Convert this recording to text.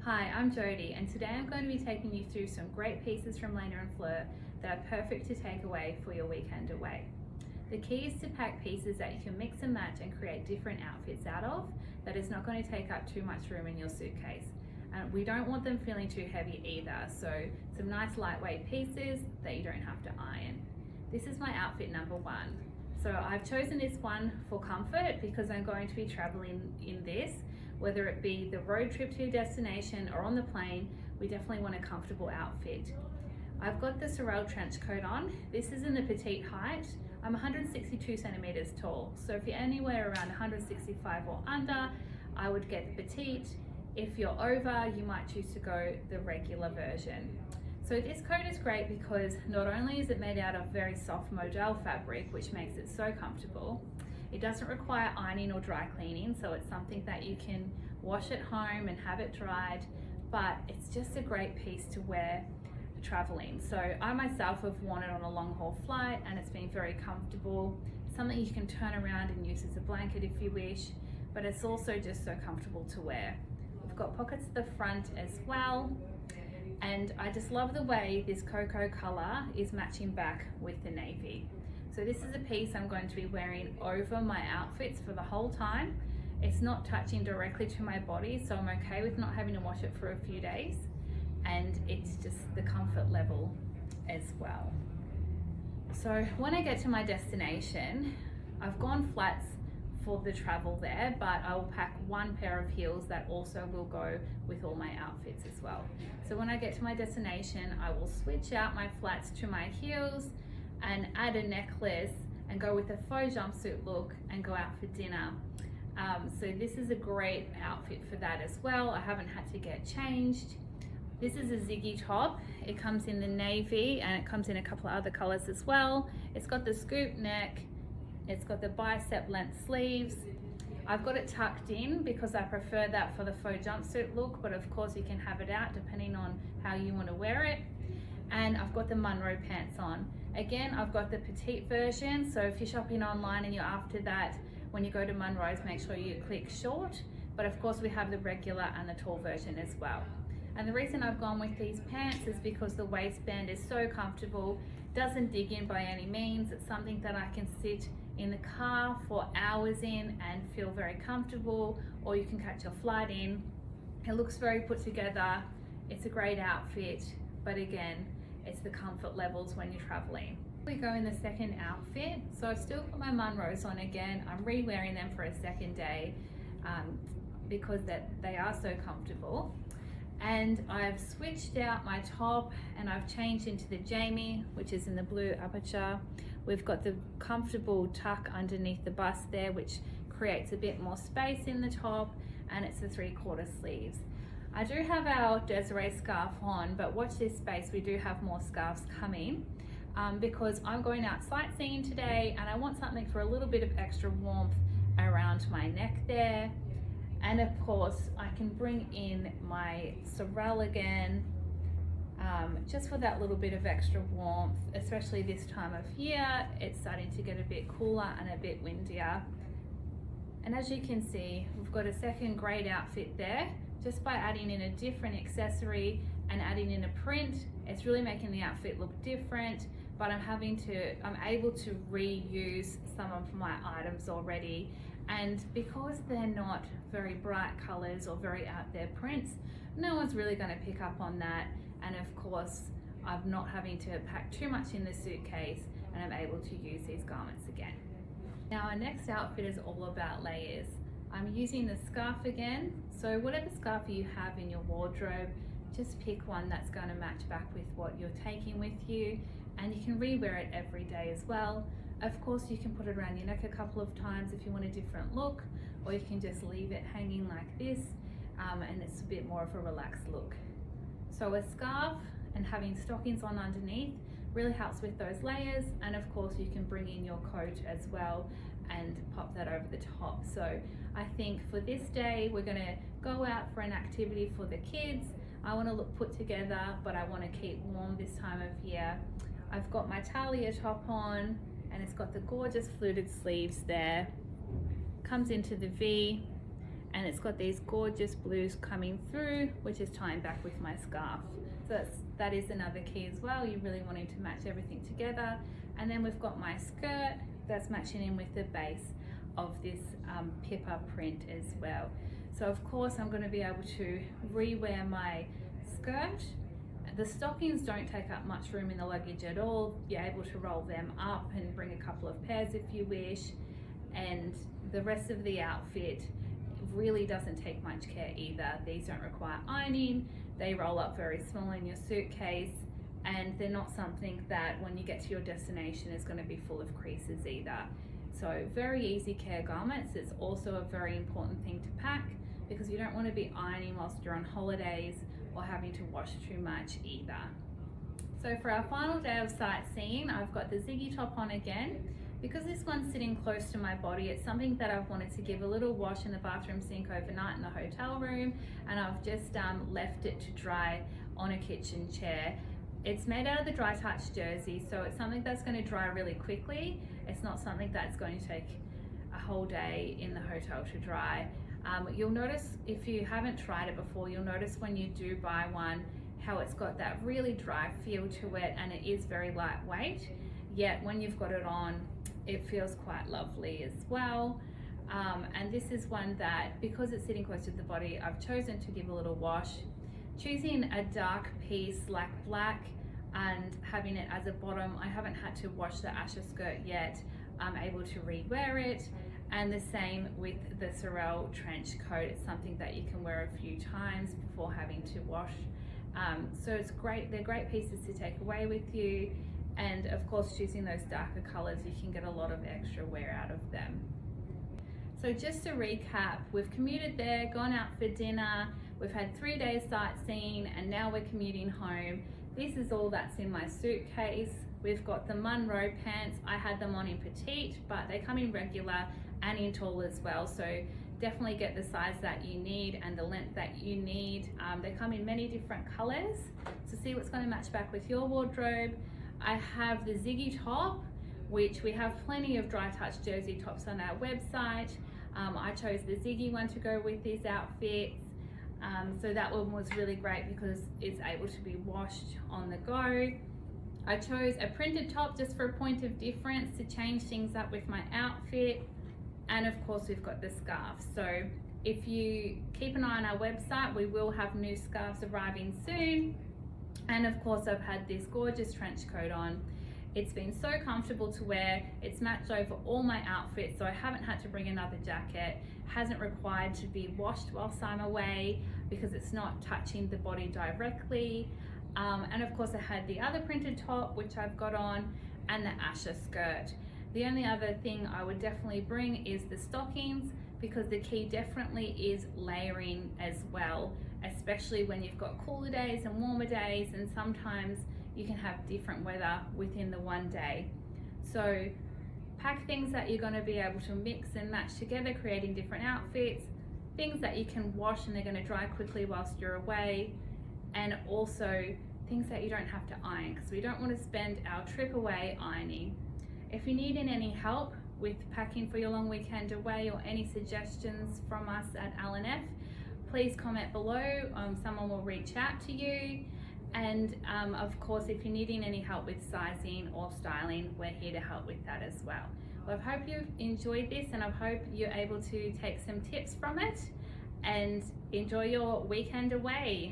Hi, I'm Jodie, and today I'm going to be taking you through some great pieces from Lena and Fleur that are perfect to take away for your weekend away. The key is to pack pieces that you can mix and match and create different outfits out of that is not going to take up too much room in your suitcase. And we don't want them feeling too heavy either, so some nice lightweight pieces that you don't have to iron. This is my outfit number one. So I've chosen this one for comfort because I'm going to be traveling in this. Whether it be the road trip to your destination or on the plane, we definitely want a comfortable outfit. I've got the Sorel trench coat on. This is in the petite height. I'm 162 centimeters tall. So if you're anywhere around 165 or under, I would get the petite. If you're over, you might choose to go the regular version. So this coat is great because not only is it made out of very soft modal fabric, which makes it so comfortable, it doesn't require ironing or dry cleaning, so it's something that you can wash at home and have it dried, but it's just a great piece to wear traveling. So I myself have worn it on a long haul flight and it's been very comfortable. It's something you can turn around and use as a blanket if you wish, but it's also just so comfortable to wear. We've got pockets at the front as well, and I just love the way this cocoa color is matching back with the navy. So this is a piece I'm going to be wearing over my outfits for the whole time. It's not touching directly to my body, so I'm okay with not having to wash it for a few days. And it's just the comfort level as well. So when I get to my destination, I've gone flats for the travel there, but I will pack one pair of heels that also will go with all my outfits as well. So when I get to my destination, I will switch out my flats to my heels and add a necklace and go with a faux jumpsuit look and go out for dinner. So this is a great outfit for that as well. I haven't had to get changed. This is a Ziggy top. It comes in the navy and it comes in a couple of other colors as well. It's got the scoop neck. It's got the bicep length sleeves. I've got it tucked in because I prefer that for the faux jumpsuit look, but of course you can have it out depending on how you want to wear it. And I've got the Munro pants on. Again, I've got the petite version, so if you're shopping online and you're after that, when you go to Munro's, make sure you click short. But of course we have the regular and the tall version as well. And the reason I've gone with these pants is because the waistband is so comfortable, doesn't dig in by any means. It's something that I can sit in the car for hours in and feel very comfortable, or you can catch your flight in. It looks very put together. It's a great outfit, but again, it's the comfort levels when you're traveling. We go in the second outfit. So I've still got my Munros on again. I'm re-wearing them for a second day because they are so comfortable. And I've switched out my top and I've changed into the Jamie, which is in the blue aperture. We've got the comfortable tuck underneath the bust there, which creates a bit more space in the top, and it's the 3/4 sleeves. I do have our Desiree scarf on, but watch this space, we do have more scarves coming because I'm going out sightseeing today and I want something for a little bit of extra warmth around my neck there. And of course, I can bring in my Sorel again, just for that little bit of extra warmth, especially this time of year. It's starting to get a bit cooler and a bit windier. And as you can see, we've got a second great outfit there. Just by adding in a different accessory and adding in a print, it's really making the outfit look different, but I'm able to reuse some of my items already. And because they're not very bright colors or very out there prints, no one's really going to pick up on that. And of course, I'm not having to pack too much in the suitcase and I'm able to use these garments again. Now our next outfit is all about layers. I'm using the scarf again, so whatever scarf you have in your wardrobe, just pick one that's going to match back with what you're taking with you, and you can re-wear it every day as well. Of course, you can put it around your neck a couple of times if you want a different look, or you can just leave it hanging like this, and it's a bit more of a relaxed look. So a scarf and having stockings on underneath really helps with those layers, and of course you can bring in your coat as well and pop that over the top. So I think for this day we're going to go out for an activity for the kids. I want to look put together, but I want to keep warm this time of year. I've got my Talia top on and it's got the gorgeous fluted sleeves there. Comes into the V and it's got these gorgeous blues coming through, which is tying back with my scarf. So that is another key as well. You're really wanting to match everything together. And then we've got my skirt that's matching in with the base of this pippa print as well. So of course I'm going to be able to rewear my skirt. The stockings don't take up much room in the luggage at all. You're able to roll them up and bring a couple of pairs if you wish. And the rest of the outfit really doesn't take much care either. These don't require ironing. They roll up very small in your suitcase, and they're not something that when you get to your destination is going to be full of creases either. So very easy care garments. It's also a very important thing to pack because you don't want to be ironing whilst you're on holidays or having to wash too much either. So for our final day of sightseeing, I've got the Ziggy top on again. Because this one's sitting close to my body, it's something that I've wanted to give a little wash in the bathroom sink overnight in the hotel room, and I've just left it to dry on a kitchen chair. It's made out of the dry touch jersey, so it's something that's going to dry really quickly. It's not something that's going to take a whole day in the hotel to dry. You'll notice, if you haven't tried it before, you'll notice when you do buy one how it's got that really dry feel to it, and it is very lightweight, yet when you've got it on it feels quite lovely as well. And this is one that, because it's sitting close to the body, I've chosen to give a little wash. Choosing a dark piece like black and having it as a bottom, I haven't had to wash the Asher skirt yet. I'm able to rewear it, and the same with the Sorel trench coat. It's something that you can wear a few times before having to wash. So it's great. They're great pieces to take away with you, and of course choosing those darker colors, you can get a lot of extra wear out of them. So just to recap, we've commuted there, gone out for dinner, we've had 3 days sightseeing, and now we're commuting home. This is all that's in my suitcase. We've got the Munro pants. I had them on in petite, but they come in regular and in tall as well. So definitely get the size that you need and the length that you need. They come in many different colors. So see what's going to match back with your wardrobe. I have the Ziggy top, which we have plenty of dry touch jersey tops on our website. I chose the Ziggy one to go with these outfits. So that one was really great because it's able to be washed on the go. I chose a printed top just for a point of difference to change things up with my outfit. And of course we've got the scarf. So if you keep an eye on our website, we will have new scarves arriving soon. And of course I've had this gorgeous trench coat on. It's been so comfortable to wear. It's matched over all my outfits, so I haven't had to bring another jacket. Hasn't required to be washed whilst I'm away because it's not touching the body directly. And of course I had the other printed top, which I've got on, and the Asher skirt. The only other thing I would definitely bring is the stockings, because the key definitely is layering as well, especially when you've got cooler days and warmer days, and sometimes you can have different weather within the one day. So pack things that you're going to be able to mix and match together, creating different outfits, things that you can wash and they're going to dry quickly whilst you're away, and also things that you don't have to iron, because we don't want to spend our trip away ironing. If you need any help with packing for your long weekend away, or any suggestions from us at L&F, please comment below. Someone will reach out to you. And of course, if you're needing any help with sizing or styling, we're here to help with that as well. Well, I hope you've enjoyed this, and I hope you're able to take some tips from it and enjoy your weekend away.